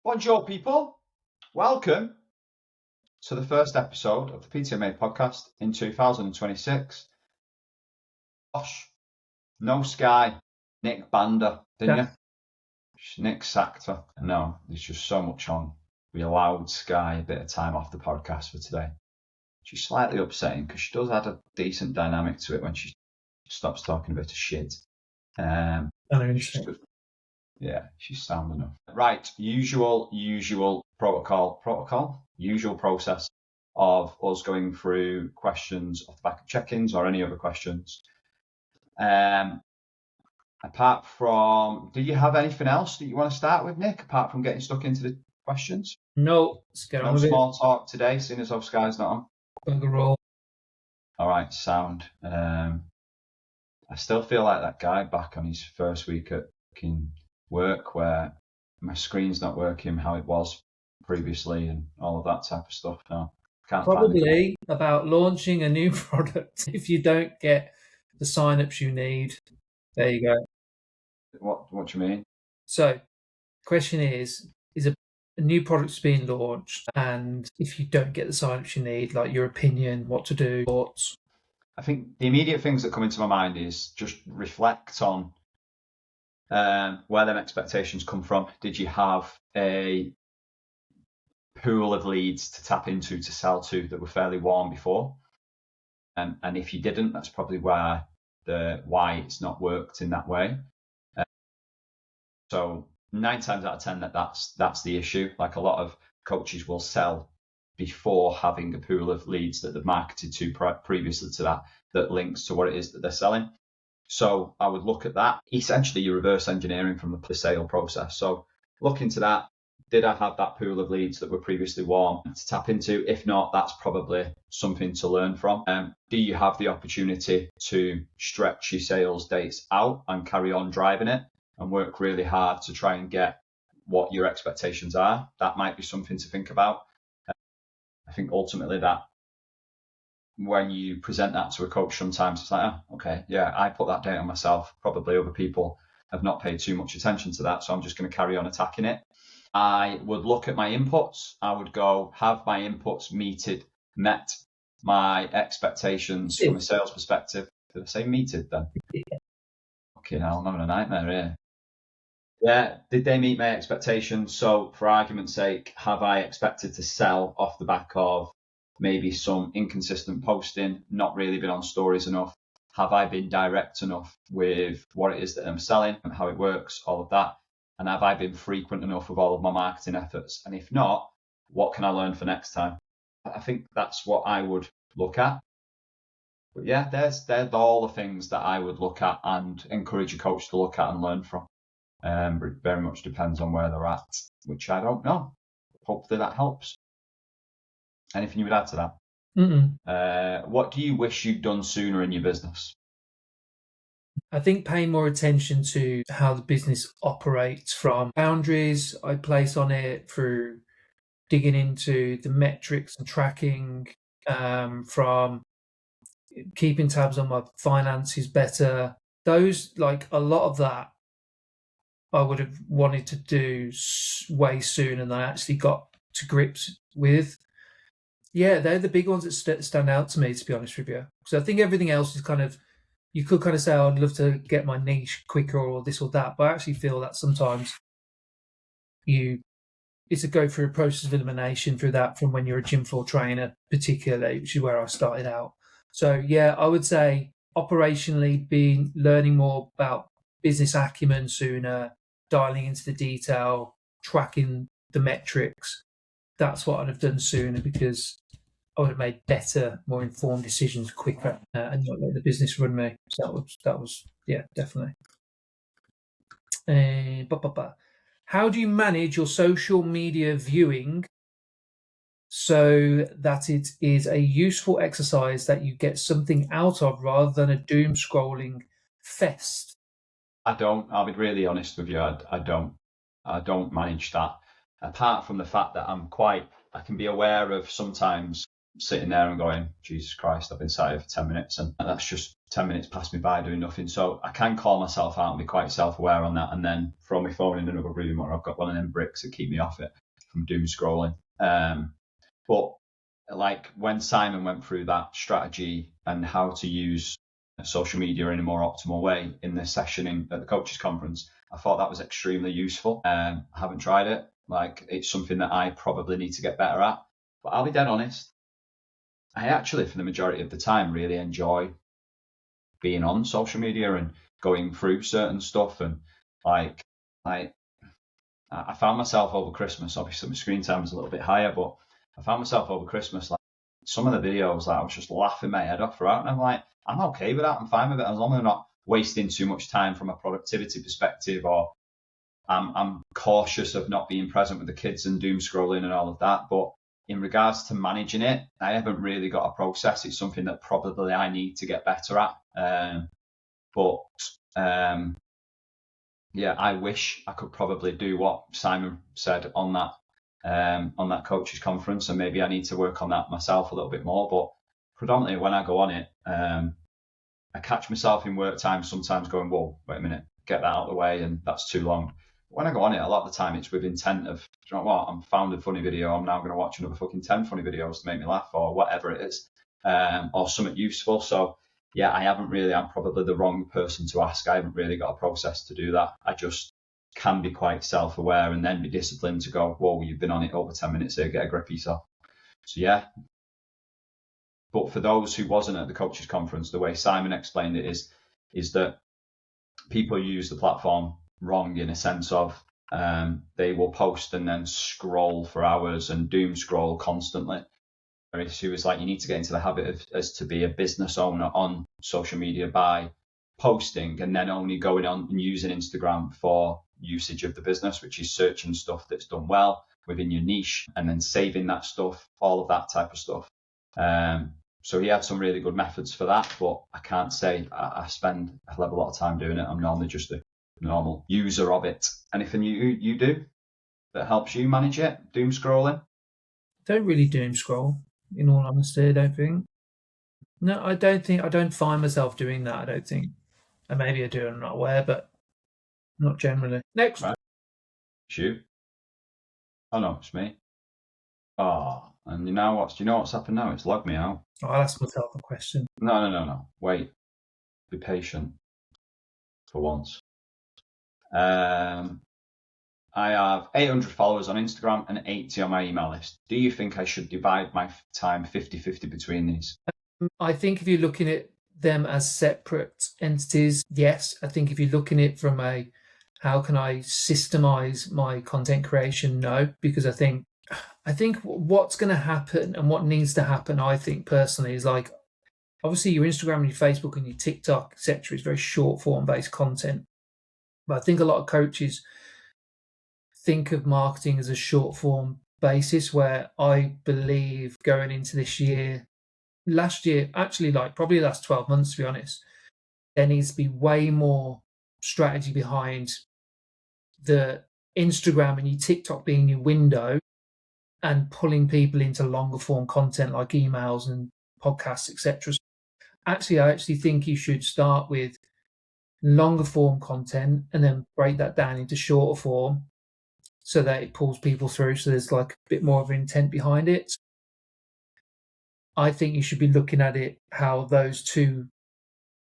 Bonjour, people. Welcome to the first episode of the PTMA Podcast in 2026. Gosh, no Sky. Nick Bander, didn't you? Nick sacked her. No, there's just so much on. We allowed Sky a bit of time off the podcast for today. She's slightly upsetting because she does add a decent dynamic to it when she stops talking a bit of shit. Yeah, she's sound enough. Right, usual protocol, usual process of us going through questions off the back of check-ins or any other questions. Apart from, do you have anything else that you want to start with, Nick, apart from getting stuck into the questions? No, let's get on with it. No small talk today, seeing as Sky's not on. Bugger roll. All right, sound. I still feel like that guy back on his first week at work where my screen's not working how it was previously and all of that type of stuff. No, can't Probably about launching a new product. If you don't get the sign-ups you need, there you go. What do you mean? So, question is a new product's being launched, and if you don't get the sign-ups you need, like your opinion, what to do, thoughts? I think the immediate things that come into my mind is just reflect on where them expectations come from. Did you have a pool of leads to tap into, to sell to, that were fairly warm before? And if you didn't, that's probably why it's not worked in that way. So 9 times out of 10 that's the issue. Like, a lot of coaches will sell before having a pool of leads that they've marketed to previously to that links to what it is that they're selling. So I would look at that. Essentially, you're reverse engineering from the sale process. So look into that. Did I have that pool of leads that were previously warm to tap into? If not, that's probably something to learn from. Do you have the opportunity to stretch your sales dates out and carry on driving it and work really hard to try and get what your expectations are? That might be something to think about. I think ultimately that when you present that to a coach, sometimes it's like, oh, okay, yeah, I put that date on myself. Probably other people have not paid too much attention to that, so I'm just going to carry on attacking it. I would look at my inputs. I would go, have my inputs met my expectations from a sales perspective? Did I say meted then? Okay, now I'm having a nightmare here. Yeah, did they meet my expectations? So for argument's sake, have I expected to sell off the back of maybe some inconsistent posting, not really been on stories enough? Have I been direct enough with what it is that I'm selling and how it works, all of that? And have I been frequent enough with all of my marketing efforts? And if not, what can I learn for next time? I think that's what I would look at. But yeah, there's all the things that I would look at and encourage a coach to look at and learn from. But it very much depends on where they're at, which I don't know. Hopefully that helps. Anything you would add to that? What do you wish you'd done sooner in your business? I think paying more attention to how the business operates, from boundaries I place on it, through digging into the metrics and tracking, from keeping tabs on my finances better. Those, like, a lot of that I would have wanted to do way sooner than I actually got to grips with. Yeah, they're the big ones that stand out to me, to be honest with you. So I think everything else is kind of, you could kind of say, oh, I'd love to get my niche quicker or this or that. But I actually feel that sometimes it's a go through a process of elimination through that from when you're a gym floor trainer, particularly, which is where I started out. So yeah, I would say operationally learning more about business acumen sooner, dialing into the detail, tracking the metrics. That's what I'd have done sooner, because I would have made better, more informed decisions quicker, and not let the business run me. So that was yeah, definitely. How do you manage your social media viewing so that it is a useful exercise that you get something out of, rather than a doom scrolling fest? I don't. I'll be really honest with you. I don't manage that. Apart from the fact that I can be aware of sometimes sitting there and going, Jesus Christ, I've been sat here for 10 minutes and that's just 10 minutes passed me by doing nothing. So I can call myself out and be quite self-aware on that, and then throw my phone in another room, or I've got one of them bricks that keep me off it from doom scrolling. But like when Simon went through that strategy and how to use social media in a more optimal way in this session at the coaches conference, I thought that was extremely useful. I haven't tried it. Like, it's something that I probably need to get better at. But I'll be dead honest, I actually, for the majority of the time, really enjoy being on social media and going through certain stuff. And like I found myself over Christmas, obviously my screen time was a little bit higher, but I found myself over Christmas, like some of the videos, like I was just laughing my head off throughout, and I'm like, I'm okay with that. I'm fine with it as long as I'm not wasting too much time from a productivity perspective, or I'm cautious of not being present with the kids and doom scrolling and all of that. But in regards to managing it, I haven't really got a process. It's something that probably I need to get better at. Yeah, I wish I could probably do what Simon said on that coaches conference, and maybe I need to work on that myself a little bit more. But predominantly when I go on it, I catch myself in work time sometimes going, whoa, wait a minute, get that out of the way, and that's too long. When I go on it, a lot of the time it's with intent of, do you know what, I'm found a funny video, I'm now going to watch another fucking 10 funny videos to make me laugh, or whatever it is, or something useful. So yeah, I'm probably the wrong person to ask. I haven't really got a process to do that. I just can be quite self-aware and then be disciplined to go, whoa, you've been on it over 10 minutes here, get a grip of yourself. So yeah. But for those who wasn't at the coaches conference, the way Simon explained it is that people use the platform wrong, in a sense of they will post and then scroll for hours and doom scroll constantly. She was like, you need to get into the habit of as to be a business owner on social media by posting and then only going on and using Instagram for usage of the business, which is searching stuff that's done well within your niche and then saving that stuff, all of that type of stuff. So he had some really good methods for that, but I can't say I spend a hell of a lot of time doing it. I'm normally just a normal user of it. Anything you do that helps you manage it? Doom scrolling? Don't really doom scroll, in all honesty, I don't think. No, I don't find myself doing that, I don't think. And maybe I do, I'm not aware, but not generally. Next. Right. Shoot. Oh no, it's me. Oh, and do you know what's happened now? It's logged me out. Oh, I'll ask myself a question. No. Wait. Be patient. For once. I have 800 followers on Instagram and 80 on my email list. Do you think I should divide my time 50-50 between these? I think if you're looking at them as separate entities, yes. I think if you're looking at it from a how can I systemize my content creation, no. Because I think what's going to happen and what needs to happen, I think personally, is like, obviously your Instagram and your Facebook and your TikTok, etc., is very short form based content. But I think a lot of coaches think of marketing as a short form basis, where I believe going into this year, last year, actually like probably the last 12 months, to be honest, there needs to be way more strategy behind the Instagram and your TikTok being your window and pulling people into longer form content like emails and podcasts, etc. Actually, I think you should start with longer form content and then break that down into shorter form so that it pulls people through. So there's like a bit more of an intent behind it. I think you should be looking at it, how those two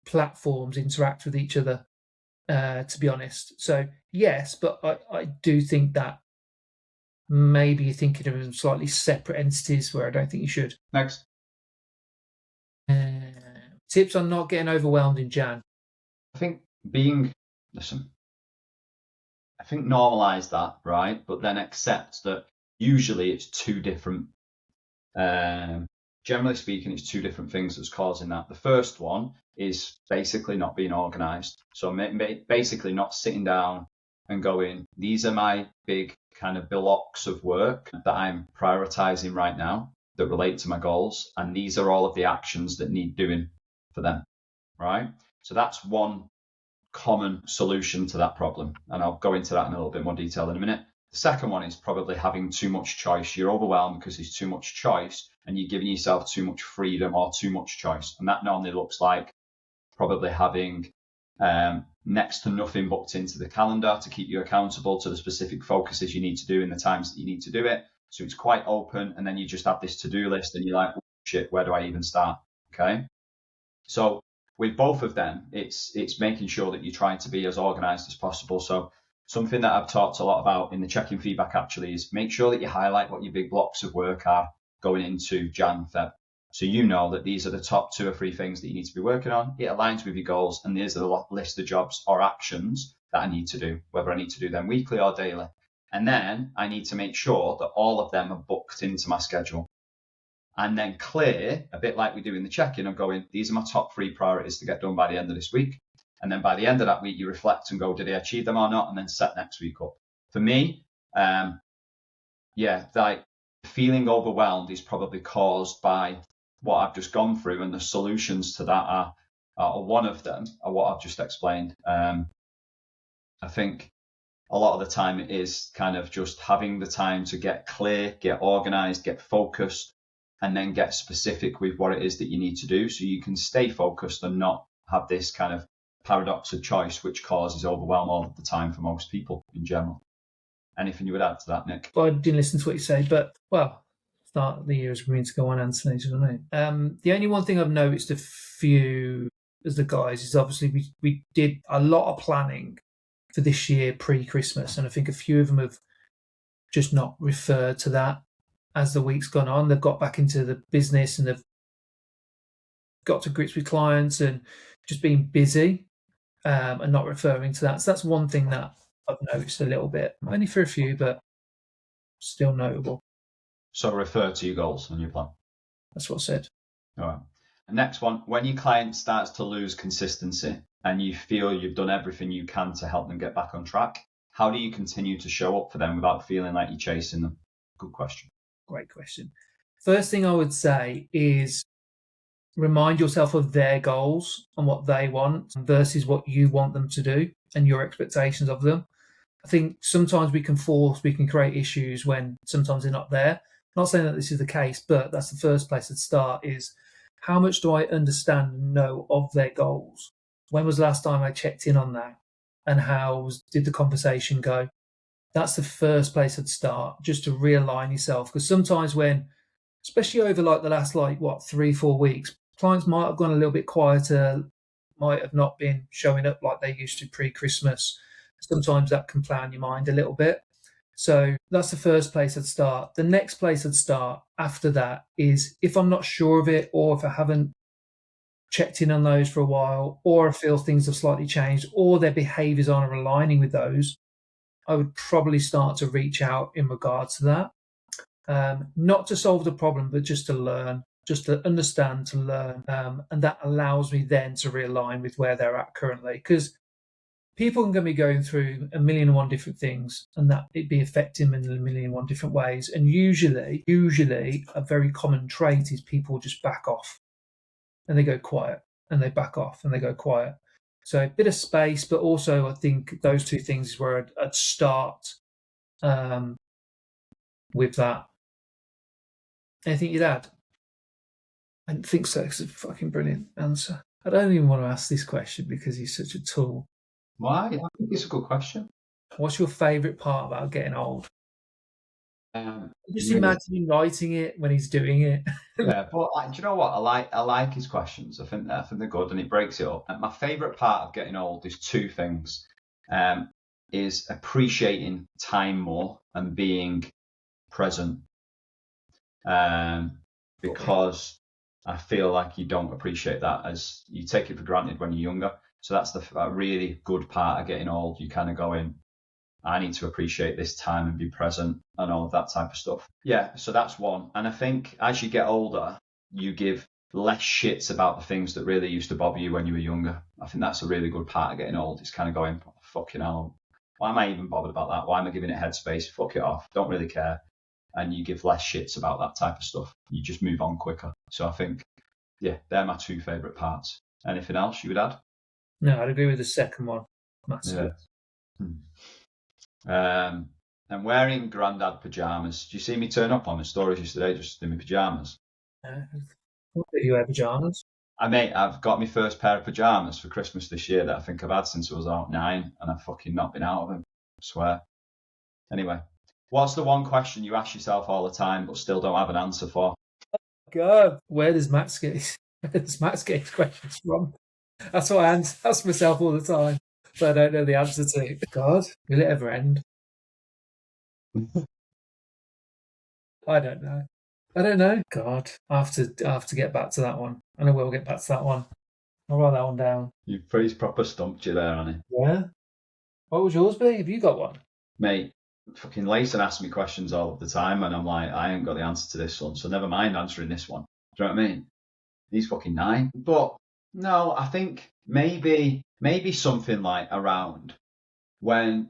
platforms interact with each other, to be honest. So yes, but I do think that maybe you're thinking of them slightly separate entities where I don't think you should. Next. Tips on not getting overwhelmed in Jan. I think normalise that, right? But then accept that usually it's two different, generally speaking, it's two different things that's causing that. The first one is basically not being organised. So basically not sitting down and going, these are my big kind of blocks of work that I'm prioritising right now that relate to my goals. And these are all of the actions that need doing for them, right? So that's one common solution to that problem. And I'll go into that in a little bit more detail in a minute. The second one is probably having too much choice. You're overwhelmed because there's too much choice and you're giving yourself too much freedom or too much choice. And that normally looks like probably having next to nothing booked into the calendar to keep you accountable to the specific focuses you need to do in the times that you need to do it. So it's quite open, and then you just have this to-do list and you're like, oh, shit, where do I even start? Okay. So with both of them, it's making sure that you're trying to be as organized as possible. So something that I've talked a lot about in the check-in feedback actually is make sure that you highlight what your big blocks of work are going into Jan, Feb. So you know that these are the top 2 or 3 things that you need to be working on. It aligns with your goals, and these are the list of jobs or actions that I need to do, whether I need to do them weekly or daily. And then I need to make sure that all of them are booked into my schedule. And then clear, a bit like we do in the check-in, of going, these are my top 3 priorities to get done by the end of this week. And then by the end of that week, you reflect and go, did I achieve them or not? And then set next week up. For me, like feeling overwhelmed is probably caused by what I've just gone through, and the solutions to that are one of them are what I've just explained. I think a lot of the time it is kind of just having the time to get clear, get organized, get focused, and then get specific with what it is that you need to do so you can stay focused and not have this kind of paradox of choice, which causes overwhelm all the time for most people in general. Anything you would add to that, Nick? Well, I didn't listen to what you say, but, well, start of the year is going to go on, Anthony, do you know what I mean? The only one thing I've noticed a few as the guys is obviously we did a lot of planning for this year pre-Christmas, and I think a few of them have just not referred to that as the week's gone on. They've got back into the business and they've got to grips with clients and just being busy and not referring to that. So that's one thing that I've noticed a little bit, only for a few, but still notable. So refer to your goals and your plan. That's what I said. All right. The next one, when your client starts to lose consistency and you feel you've done everything you can to help them get back on track, how do you continue to show up for them without feeling like you're chasing them? Good question. Great question. First thing I would say is remind yourself of their goals and what they want versus what you want them to do and your expectations of them. I think sometimes we can create issues when sometimes they're not there. I'm not saying that this is the case, but that's the first place to start is how much do I understand and know of their goals? When was the last time I checked in on that? And did the conversation go? That's the first place I'd start, just to realign yourself. Because sometimes especially over like the last 3-4 weeks, clients might have gone a little bit quieter, might have not been showing up like they used to pre-Christmas. Sometimes that can play on your mind a little bit. So that's the first place I'd start. The next place I'd start after that is if I'm not sure of it, or if I haven't checked in on those for a while, or I feel things have slightly changed, or their behaviours aren't aligning with those, I would probably start to reach out in regards to that. Not to solve the problem, but just to learn, just to understand, to learn. And that allows me then to realign with where they're at currently. Because people are going to be going through a million and one different things, and that it be affecting them in a million and one different ways. And usually a very common trait is people just back off and they go quiet, and they back off and they go quiet. So a bit of space, but also I think those two things is where I'd start with that. Anything you'd add? I don't think so. It's a fucking brilliant answer. I don't even want to ask this question because he's such a tool. Why? I think it's a good question. What's your favourite part about getting old? Just really, imagine him writing it when he's doing it. Yeah, but do you know what? I like his questions. I think they're good, and it breaks it up. My favourite part of getting old is two things: is appreciating time more and being present. Because I feel like you don't appreciate that, as you take it for granted when you're younger. So that's a really good part of getting old. You kind of go in, I need to appreciate this time and be present and all of that type of stuff. Yeah, so that's one. And I think as you get older, you give less shits about the things that really used to bother you when you were younger. I think that's a really good part of getting old. It's kind of going, oh, fucking hell, why am I even bothered about that? Why am I giving it headspace? Fuck it off. Don't really care. And you give less shits about that type of stuff. You just move on quicker. So I think, yeah, they're my two favourite parts. Anything else you would add? No, I'd agree with the second one. Massively. Yeah. I'm wearing granddad pajamas. Do you see me turn up on my stories yesterday just in my pajamas? What do you wear pajamas? I've got my first pair of pajamas for Christmas this year that I think I've had since I was about 9, and I've fucking not been out of them. I swear. Anyway, what's the one question you ask yourself all the time but still don't have an answer for? God, where does Max get his questions from? That's what I ask myself all the time, but I don't know the answer to. God, will it ever end? I don't know. God, I have to get back to that one. I know we'll get back to that one. I'll write that one down. You've pretty proper stumped you there, Annie. Yeah. What would yours be? Have you got one? Mate, fucking Layson asks me questions all the time, and I'm like, I ain't got the answer to this one, so never mind answering this one. Do you know what I mean? He's fucking 9. But no, I think maybe something like around when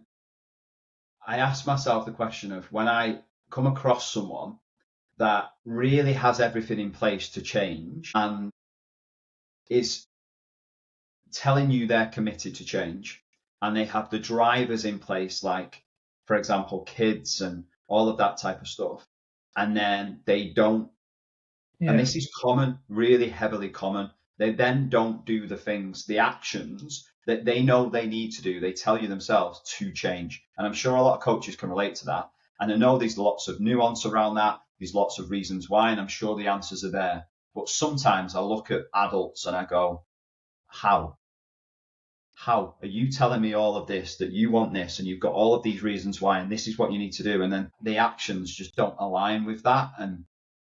I ask myself the question of when I come across someone that really has everything in place to change and is telling you they're committed to change, and they have the drivers in place, like, for example, kids and all of that type of stuff, and then they don't, and this is common, really heavily common, they then don't do the things, the actions that they know they need to do, they tell you themselves to change. And I'm sure a lot of coaches can relate to that. And I know there's lots of nuance around that, there's lots of reasons why, and I'm sure the answers are there. But sometimes I look at adults and I go, how are you telling me all of this, that you want this and you've got all of these reasons why and this is what you need to do, and then the actions just don't align with that, and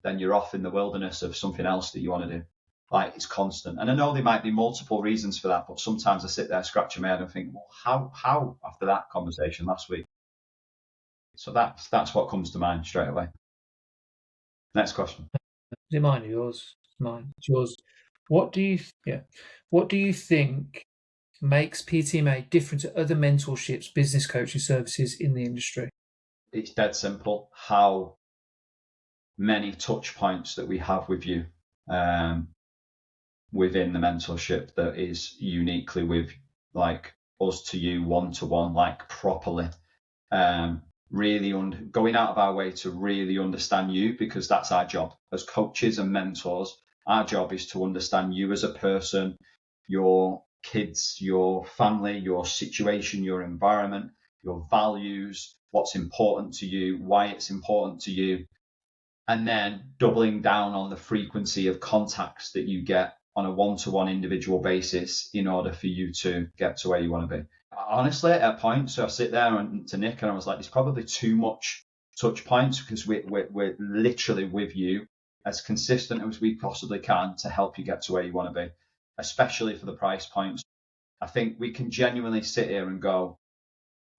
then you're off in the wilderness of something else that you want to do. Like, it's constant. And I know there might be multiple reasons for that, but sometimes I sit there scratching my head and think, well, how after that conversation last week? So that's what comes to mind straight away. Next question. Is it mine or yours? Mine. It's yours. What do you think makes PTMA different to other mentorships, business coaching services in the industry? It's dead simple. How many touch points that we have with you within the mentorship that is uniquely with, like, us to you, one-to-one, like, properly. Really going out of our way to really understand you, because that's our job as coaches and mentors. Our job is to understand you as a person, your kids, your family, your situation, your environment, your values, what's important to you, why it's important to you, and then doubling down on the frequency of contacts that you get on a one-to-one individual basis in order for you to get to where you want to be. Honestly, at a point, so I sit there and to Nick and I was like, there's probably too much touch points, because we're literally with you as consistent as we possibly can to help you get to where you want to be, especially for the price points. I think we can genuinely sit here and go,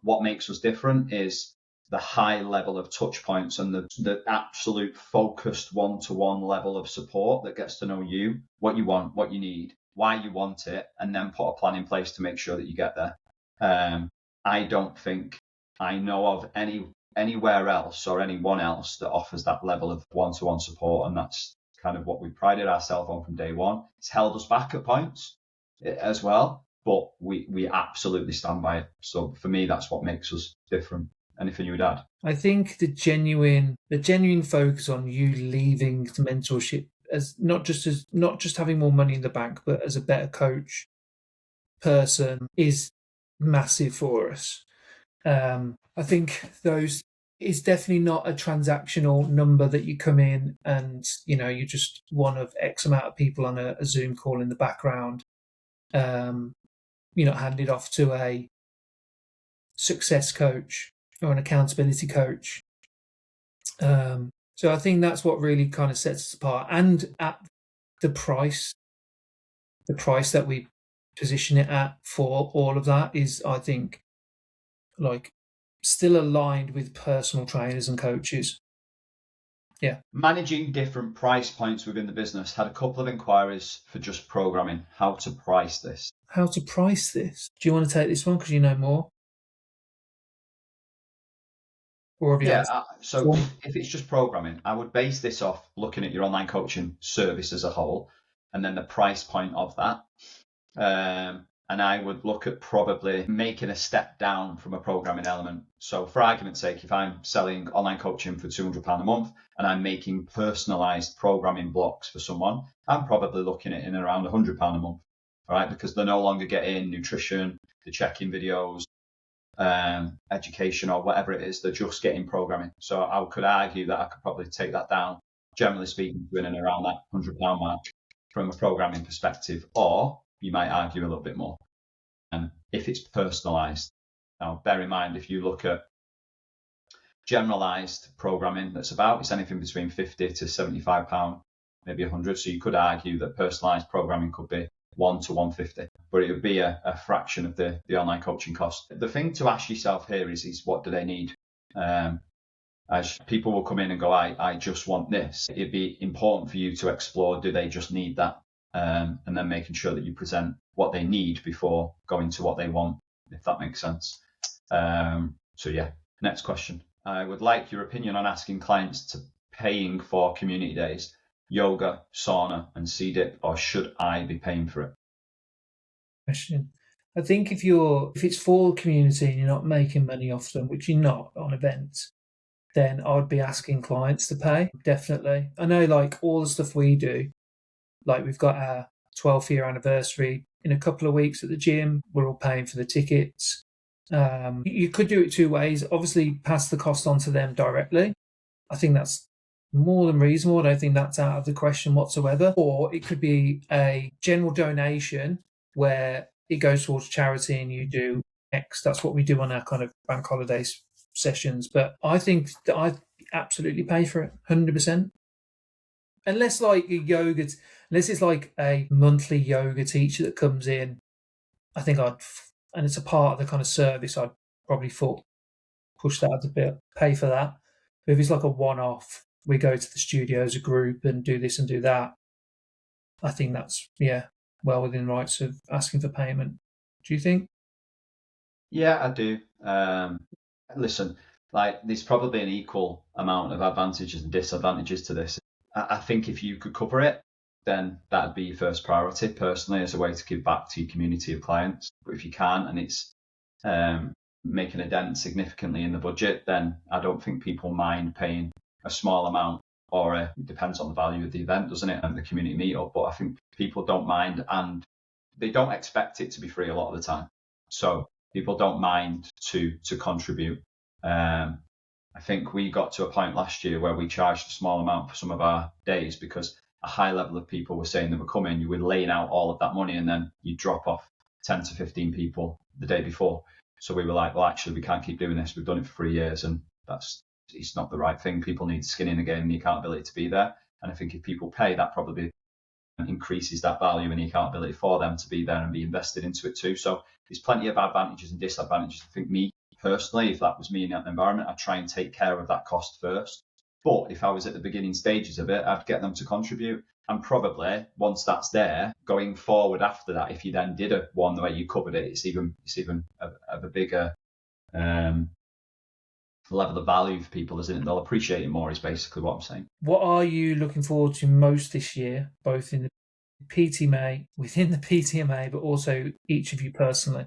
what makes us different is the high level of touch points and the absolute focused one-to-one level of support that gets to know you, what you want, what you need, why you want it, and then put a plan in place to make sure that you get there. I don't think I know of anywhere else or anyone else that offers that level of one-to-one support, and that's kind of what we prided ourselves on from day one. It's held us back at points as well, but we absolutely stand by it. So for me, that's what makes us different. Anything you would add? I think the genuine focus on you leaving the mentorship as not just having more money in the bank, but as a better coach person is massive for us. I think those is definitely not a transactional number that you come in and you're just one of X amount of people on a Zoom call in the background. You're not handed off to a success coach or an accountability coach. So I think that's what really kind of sets us apart. And at the price that we position it at for all of that is, I think, like, still aligned with personal trainers and coaches. Yeah. Managing different price points within the business. Had a couple of inquiries for just programming. How to price this. How to price this? Do you want to take this one because you know more? Or so if it's just programming, I would base this off looking at your online coaching service as a whole, and then the price point of that. And I would look at probably making a step down from a programming element. So for argument's sake, if I'm selling online coaching for £200 a month and I'm making personalized programming blocks for someone, I'm probably looking at in around £100 a month, all right? Because they're no longer getting nutrition, the check-in videos, education or whatever it is, they're just getting programming. So I could argue that I could probably take that down, generally speaking, to in and around that £100 mark from a programming perspective, or you might argue a little bit more if it's personalized. Now, bear in mind, if you look at generalized programming that's it's anything between £50 to £75, maybe 100. So you could argue that personalized programming could be 1 to 150, but it would be a fraction of the online coaching cost. The thing to ask yourself here is what do they need? As people will come in and go, I just want this. It'd be important for you to explore, do they just need that? And then making sure that you present what they need before going to what they want, if that makes sense. So yeah, next question. I would like your opinion on asking clients to paying for community days, yoga, sauna, and CDIP, or should I be paying for it? Question. I think if it's for the community and you're not making money off them, which you're not on events, then I'd be asking clients to pay, definitely. I know, like, all the stuff we do, like we've got our 12th year anniversary in a couple of weeks at the gym. We're all paying for the tickets. You could do it two ways. Obviously, pass the cost on to them directly. I think that's more than reasonable. I don't think that's out of the question whatsoever. Or it could be a general donation where it goes towards charity and you do X. That's what we do on our kind of bank holiday sessions. But I think that I'd absolutely pay for it, 100%. Unless it's like a monthly yoga teacher that comes in, I think and it's a part of the kind of service, I'd probably push that a bit, pay for that. But if it's like a one-off, we go to the studio as a group and do this and do that, I think that's, well within the rights of asking for payment. Do you think? Yeah, I do. Listen, like there's probably an equal amount of advantages and disadvantages to this. I think if you could cover it, then that'd be your first priority personally as a way to give back to your community of clients. But if you can't and it's making a dent significantly in the budget, then I don't think people mind paying a small amount, or it depends on the value of the event, doesn't it, and the community meetup. But I think people don't mind, and they don't expect it to be free a lot of the time. So people don't mind to contribute. I think we got to a point last year where we charged a small amount for some of our days because a high level of people were saying they were coming. You were laying out all of that money and then you drop off 10 to 15 people the day before. So we were like, well, actually, we can't keep doing this. We've done it for 3 years and it's not the right thing. People need skin in the game and the accountability to be there. And I think if people pay, that probably increases that value and the accountability for them to be there and be invested into it too. So there's plenty of advantages and disadvantages. I think me personally, if that was me in that environment, I'd try and take care of that cost first. But if I was at the beginning stages of it, I'd get them to contribute. And probably once that's there, going forward after that, if you then did one the way you covered it, it's even of a bigger level of value for people, isn't it? They'll appreciate it more, is basically what I'm saying. What are you looking forward to most this year, both in the PTMA, within the PTMA, but also each of you personally?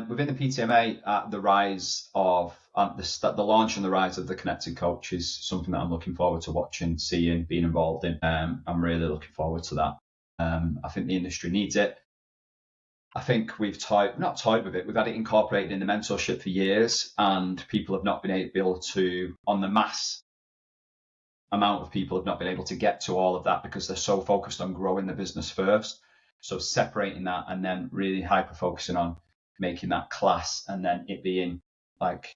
Within the PTMA, the rise of the launch and the rise of the connected coach is something that I'm looking forward to watching, seeing, being involved in. I'm really looking forward to that. I think the industry needs it. I think we've not toyed with it. We've had it incorporated in the mentorship for years, and people have not been able to, on the mass amount of people, have not been able to get to all of that because they're so focused on growing the business first. So separating that and then really hyper focusing on making that class and then it being like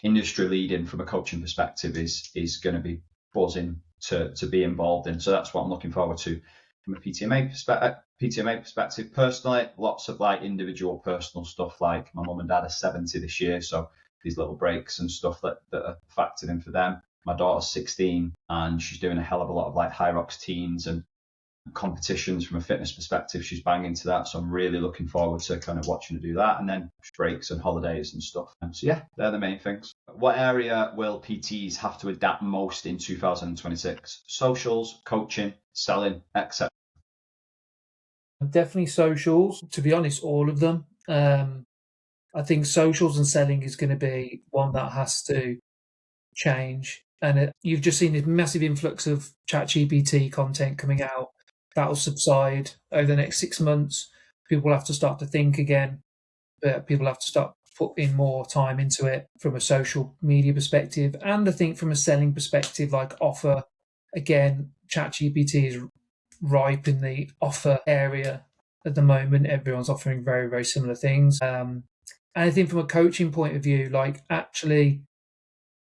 industry leading from a coaching perspective is going to be buzzing to be involved in. So that's what I'm looking forward to from a PTMA perspective. Personally, lots of like individual personal stuff, like my mum and dad are 70 this year, so these little breaks and stuff that are factored in for them. My daughter's 16 and she's doing a hell of a lot of like high rocks teens and competitions from a fitness perspective. She's banging to that, so I'm really looking forward to kind of watching her do that, and then breaks and holidays and stuff. So yeah, they're the main things. What area will PTs have to adapt most in 2026? Socials, coaching, selling, etc. Definitely socials. To be honest, all of them. I think socials and selling is going to be one that has to change. And you've just seen this massive influx of ChatGPT content coming out. That will subside over the next 6 months. People have to start to think again. But people have to start putting more time into it from a social media perspective. And I think from a selling perspective, like offer, again, ChatGPT is ripe in the offer area at the moment. Everyone's offering very, very similar things. And I think from a coaching point of view, like actually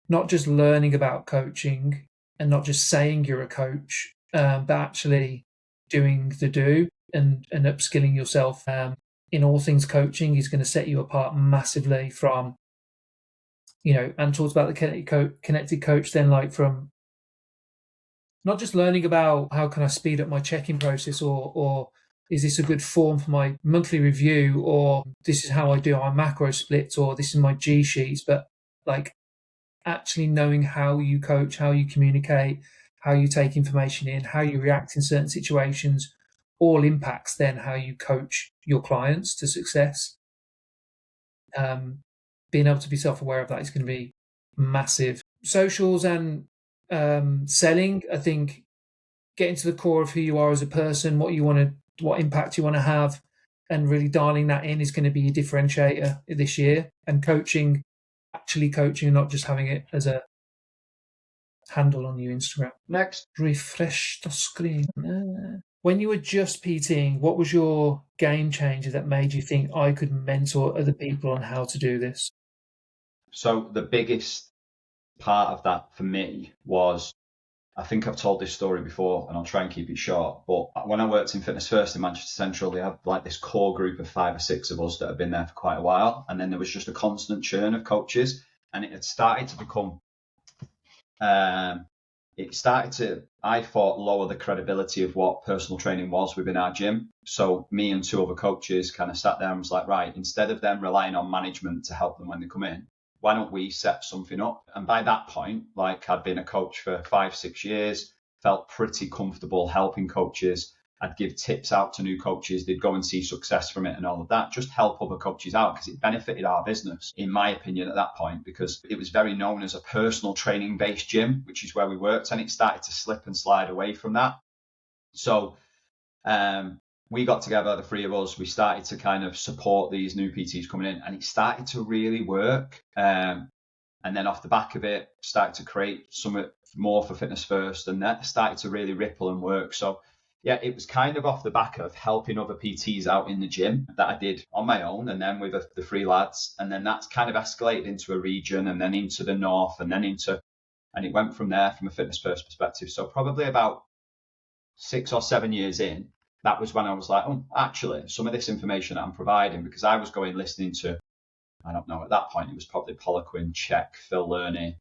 not just learning about coaching and not just saying you're a coach, but actually doing the do and upskilling yourself in all things coaching is going to set you apart massively from, and talks about the connected coach then, like from not just learning about how can I speed up my check-in process or is this a good form for my monthly review, or this is how I do my macro splits, or this is my G sheets, but like actually knowing how you coach, how you communicate, how you take information in, how you react in certain situations, all impacts then how you coach your clients to success. Being able to be self-aware of that is going to be massive. Socials and selling, I think, getting to the core of who you are as a person, what impact you want to have, and really dialing that in is going to be a differentiator this year. And coaching, actually coaching, not just having it as a handle on your Instagram. Next. Refresh the screen. When you were just PTing, what was your game changer that made you think I could mentor other people on how to do this? So the biggest part of that for me was, I think I've told this story before and I'll try and keep it short, but when I worked in Fitness First in Manchester Central, they had like this core group of 5 or 6 of us that had been there for quite a while. And then there was just a constant churn of coaches, and it had started to become, I thought, lower the credibility of what personal training was within our gym. So me and 2 other coaches kind of sat there and was like, right, instead of them relying on management to help them when they come in, why don't we set something up? And by that point, like, I'd been a coach for 5, 6 years, felt pretty comfortable helping coaches. I'd give tips out to new coaches. They'd go and see success from it and all of that, just help other coaches out, because it benefited our business, in my opinion, at that point, because it was very known as a personal training based gym, which is where we worked, and it started to slip and slide away from that. So we got together, the 3 of us, we started to kind of support these new PTs coming in, and it started to really work. And then off the back of it, started to create some more for Fitness First, and that started to really ripple and work. So yeah, it was kind of off the back of helping other PTs out in the gym that I did on my own, and then with the 3 lads. And then that's kind of escalated into a region, and then into the north, and then and it went from there from a Fitness First perspective. So probably about 6 or 7 years in, that was when I was like, oh, actually, some of this information that I'm providing, because I was listening to, I don't know, at that point, it was probably Poliquin, Check, Phil Lerney,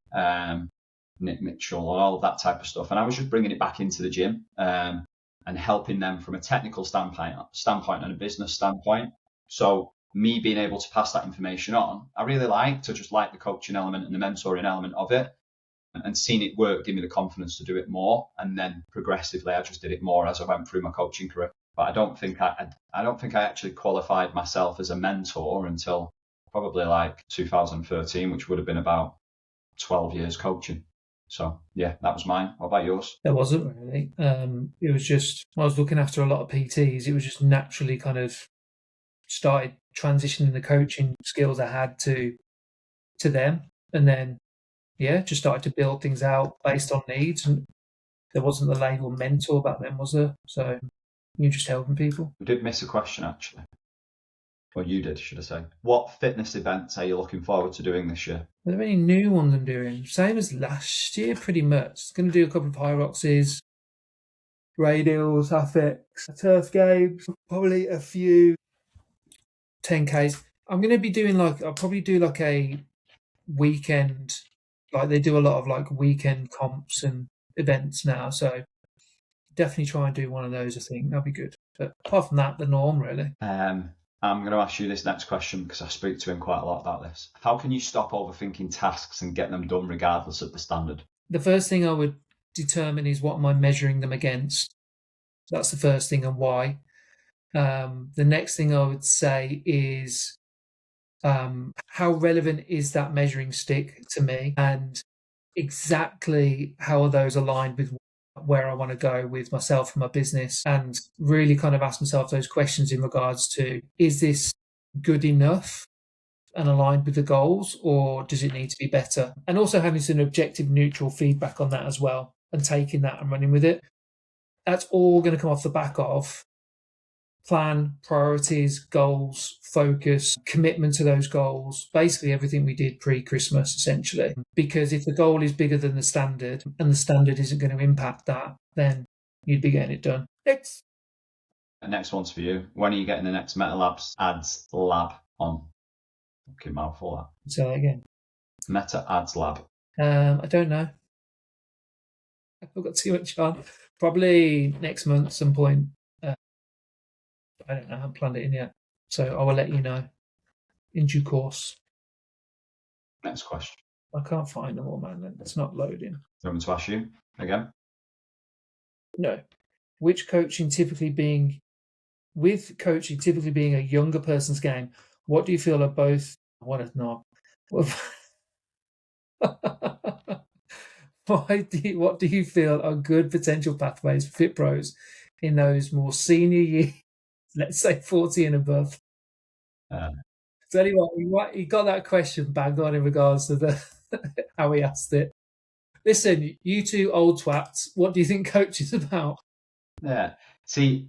Nick Mitchell, and all of that type of stuff. And I was just bringing it back into the gym and helping them from a technical standpoint and a business standpoint. So me being able to pass that information on, I really like the coaching element and the mentoring element of it, and seeing it work gave me the confidence to do it more. And then progressively, I just did it more as I went through my coaching career. But I don't think I actually qualified myself as a mentor until probably like 2013, which would have been about 12 years coaching. So yeah, that was mine. What about yours? There wasn't really. It was just, I was looking after a lot of PTs. It was just naturally kind of started transitioning the coaching skills I had to them. And then, yeah, just started to build things out based on needs. And there wasn't the label mentor back then, was there? So you're just helping people. We did miss a question, actually. Well, you did, should I say. What fitness events are you looking forward to doing this year? Are there any new ones I'm doing? Same as last year, pretty much. Going to do a couple of Hyroxes, radials, affix, turf games, probably a few 10Ks. I'm going to be doing I'll probably do like a weekend, like they do a lot of like weekend comps and events now. So definitely try and do one of those, I think. That'll be good. But apart from that, the norm, really. I'm going to ask you this next question because I speak to him quite a lot about this. How can you stop overthinking tasks and get them done regardless of the standard? The first thing I would determine is what am I measuring them against. That's the first thing, and why. The next thing I would say is how relevant is that measuring stick to me, and exactly how are those aligned with where I want to go with myself and my business, and really kind of ask myself those questions in regards to, is this good enough and aligned with the goals, or does it need to be better? And also having some objective, neutral feedback on that as well, and taking that and running with it. That's all going to come off the back of plan, priorities, goals, focus, commitment to those goals, basically everything we did pre-Christmas, essentially. Because if the goal is bigger than the standard and the standard isn't going to impact that, then you'd be getting it done. Next one's for you. When are you getting the next Meta Labs ads lab on? Okay, mouthful that. Say that again. Meta Ads Lab. I don't know. I've got too much on. Probably next month at some point. I don't know. I haven't planned it in yet. So I will let you know in due course. Next question. I can't find them all, man. It's not loading. Do you want me to ask you again? No. With coaching typically being a younger person's game, what do you feel are both... What not? What do you feel are good potential pathways for fit pros in those more senior years, let's say 40 and above? So anyway, he got that question bang on in regards to the how he asked it. Listen, you two old twats, what do you think coaching is about? Yeah. See,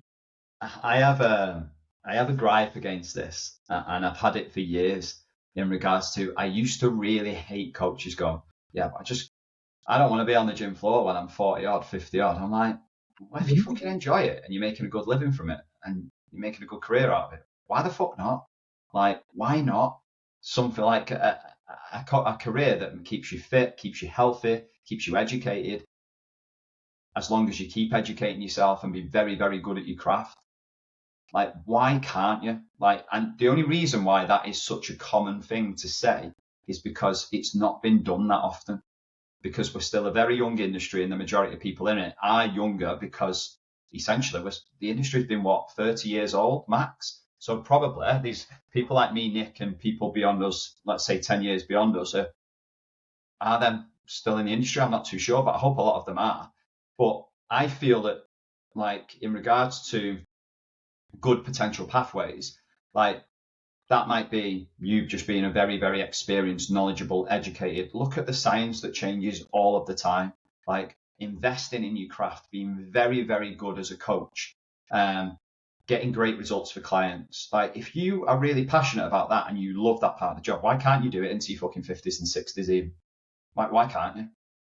I have a gripe against this, and I've had it for years in regards to, I used to really hate coaches going, yeah, but I don't want to be on the gym floor when I'm 40 odd, 50 odd. I'm like, well, if you fucking enjoy it and you're making a good living from it and you're making a good career out of it, why the fuck not? Like, why not something like a career that keeps you fit, keeps you healthy, keeps you educated, as long as you keep educating yourself and be very, very good at your craft? Like, why can't you? Like, and the only reason why that is such a common thing to say is because it's not been done that often. Because we're still a very young industry, and the majority of people in it are younger, because essentially the industry's been 30 years old max. So probably these people like me, Nick, and people beyond us, let's say 10 years beyond us, are them still in the industry? I'm not too sure, but I hope a lot of them are. But I feel that, like, in regards to good potential pathways, like, that might be you just being a very, very experienced, knowledgeable, educated. Look at the science that changes all of the time. Like, investing in your craft, being very, very good as a coach, getting great results for clients. Like, if you are really passionate about that and you love that part of the job, why can't you do it into your fucking 50s and 60s even? Like, why can't you?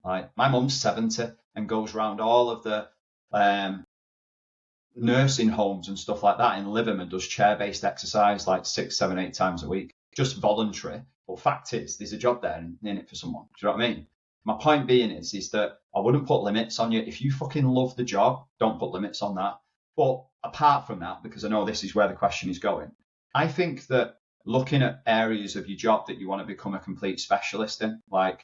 Like, my mum's 70 and goes around all of the nursing homes and stuff like that in Lytham and does chair-based exercise like 6, 7, 8 times a week, just voluntary. But fact is, there's a job there in it for someone. Do you know what I mean? My point being is that I wouldn't put limits on you. If you fucking love the job, don't put limits on that. But apart from that, because I know this is where the question is going, I think that looking at areas of your job that you want to become a complete specialist in, like,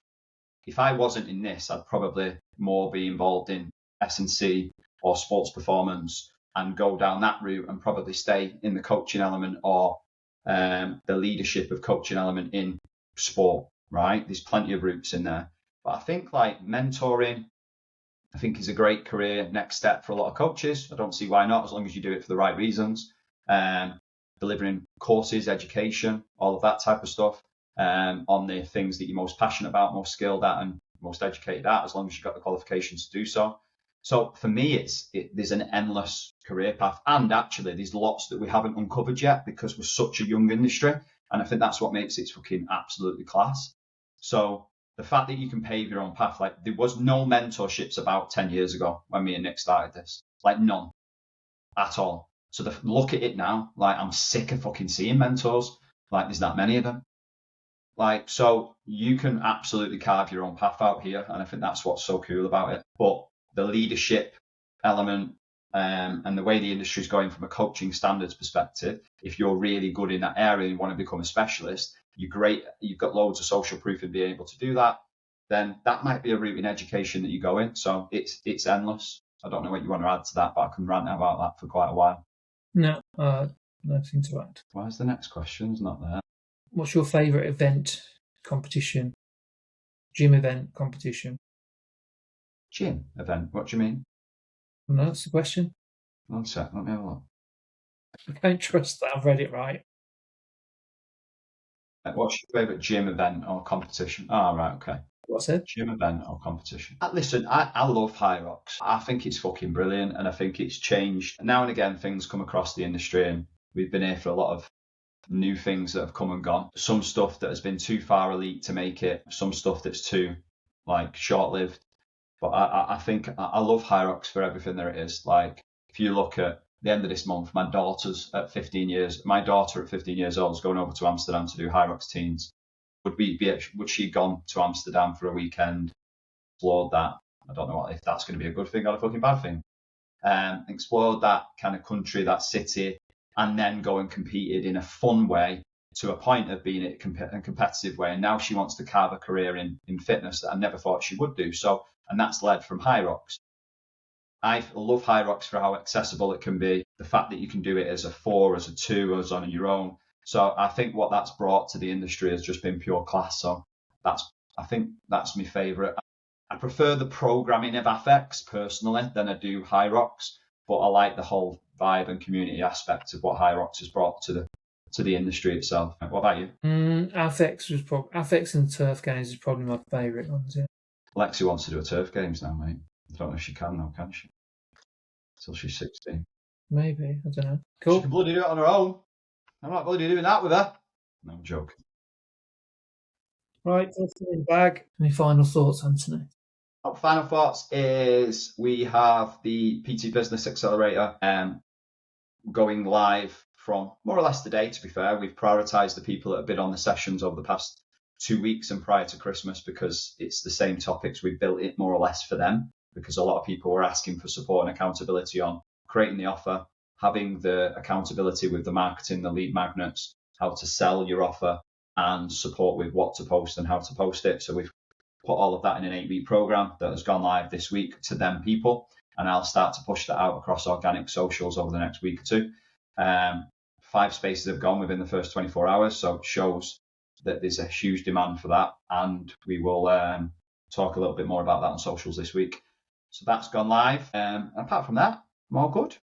if I wasn't in this, I'd probably more be involved in S&C or sports performance, and go down that route and probably stay in the coaching element or the leadership of coaching element in sport, right? There's plenty of routes in there. But I think, like, mentoring, I think, is a great career next step for a lot of coaches. I don't see why not, as long as you do it for the right reasons. Delivering courses, education, all of that type of stuff on the things that you're most passionate about, most skilled at, and most educated at, as long as you've got the qualifications to do so. So for me, there's an endless career path. And actually, there's lots that we haven't uncovered yet because we're such a young industry. And I think that's what makes it fucking absolutely class. So the fact that you can pave your own path, like, there was no mentorships about 10 years ago when me and Nick started this. Like, none at all. So look at it now. Like, I'm sick of fucking seeing mentors. Like, there's that many of them. Like, so you can absolutely carve your own path out here. And I think that's what's so cool about it. But the leadership element and the way the industry is going from a coaching standards perspective, if you're really good in that area and you want to become a specialist, you're great, you've got loads of social proof in being able to do that, then that might be a route in education that you go in. So it's endless. I don't know what you want to add to that, but I can rant about that for quite a while. No, nothing to add. Why is the next question's not there? What's your favourite event competition? Gym event competition? Gym event? What do you mean? No, that's the question. 1 sec, let me have a look. I don't trust that I've read it right. What's your favourite gym event or competition? Oh, right, okay. What I said? Gym event or competition. Listen, I love High Rocks. I think it's fucking brilliant, and I think it's changed. Now and again, things come across the industry, and we've been here for a lot of new things that have come and gone. Some stuff that has been too far elite to make it, some stuff that's too like short-lived. But I think I love High Rocks for everything there it is. Like, if you look at the end of this month, my daughter at 15 years old is going over to Amsterdam to do High Rocks Teens. Would she gone to Amsterdam for a weekend, explored that? I don't know if that's going to be a good thing or a fucking bad thing. Explored that kind of country, that city, and then go and competed in a fun way to a point of being a competitive way. And now she wants to carve a career in fitness that I never thought she would do. So, and that's led from High Rocks. I love High Rocks for how accessible it can be. The fact that you can do it as a 4, as a 2, as on your own. So I think what that's brought to the industry has just been pure class. So I think that's my favourite. I prefer the programming of Affex personally than I do High Rocks, but I like the whole vibe and community aspect of what High Rocks has brought to the industry itself. What about you? Affex and Turf Games is probably my favourite ones. Yeah. Lexi wants to do a Turf Games now, mate. I don't know if she can now, can she? Until she's 16. Maybe, I don't know. Cool. She can bloody do it on her own. I'm not bloody doing that with her. No, I'm joking. Right, that's in the bag. Any final thoughts, Anthony? Final thoughts is we have the PT Business Accelerator going live from more or less today, to be fair. We've prioritised the people that have been on the sessions over the past 2 weeks and prior to Christmas because it's the same topics. We built it more or less for them because a lot of people were asking for support and accountability on creating the offer, having the accountability with the marketing, the lead magnets, how to sell your offer, and support with what to post and how to post it. So we've put all of that in an 8-week program that has gone live this week to them people. And I'll start to push that out across organic socials over the next week or two. 5 spaces have gone within the first 24 hours. So it shows that there's a huge demand for that. And we will talk a little bit more about that on socials this week. So that's gone live. Apart from that, I'm all good.